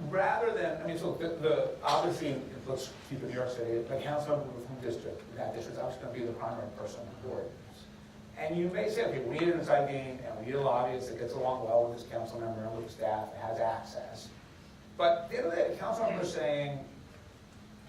rather than, I mean, so obviously, let's keep it New York City, the council member from district, that district is obviously going to be the primary person on the board. And you may say, okay, we need an inside game, and we need a lobbyist that gets along well with this council member and with the staff, and has access. But at the end of the day, the council member is saying,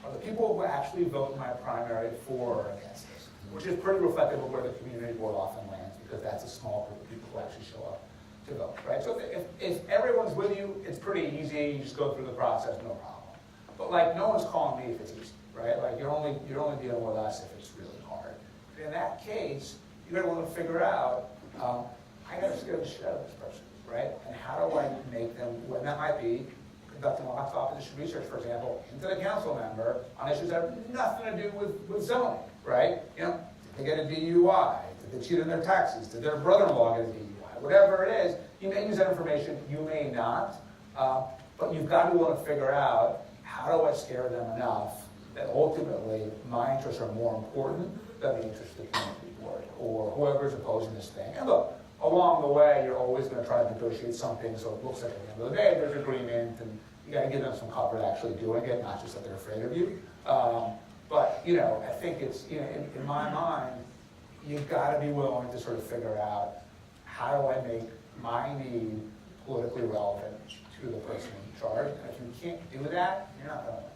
are the people who actually vote in my primary for or against this? Which is pretty reflective of where the community board often lands, because that's a small group of people who actually show up to vote, right? So if everyone's with you, it's pretty easy, you just go through the process, no problem. But like, no one's calling me if it's easy, right? Like, you're only dealing with us if it's really hard. In that case, you gotta want to figure out, I gotta scare the shit out of this person, right? And how do I make them, and that might be conducting lots of opposition research, for example, into the council member on issues that have nothing to do with zoning, right? You know, did they get a DUI? Did they cheat on their taxes? Did their brother-in-law get a DUI? Whatever it is, you may use that information, you may not, but you've got to be able to figure out, how do I scare them enough that ultimately my interests are more important than the interests of the community board or whoever's opposing this thing. And look, along the way, you're always going to try to negotiate something so it looks like at the end of the day there's agreement, and you got to give them some cover to actually doing it, not just that they're afraid of you. But you know, I think it's, you know, in my mind, you've got to be willing to sort of figure out, how do I make my need politically relevant to the person in charge? And if you can't do that, you're not going to win.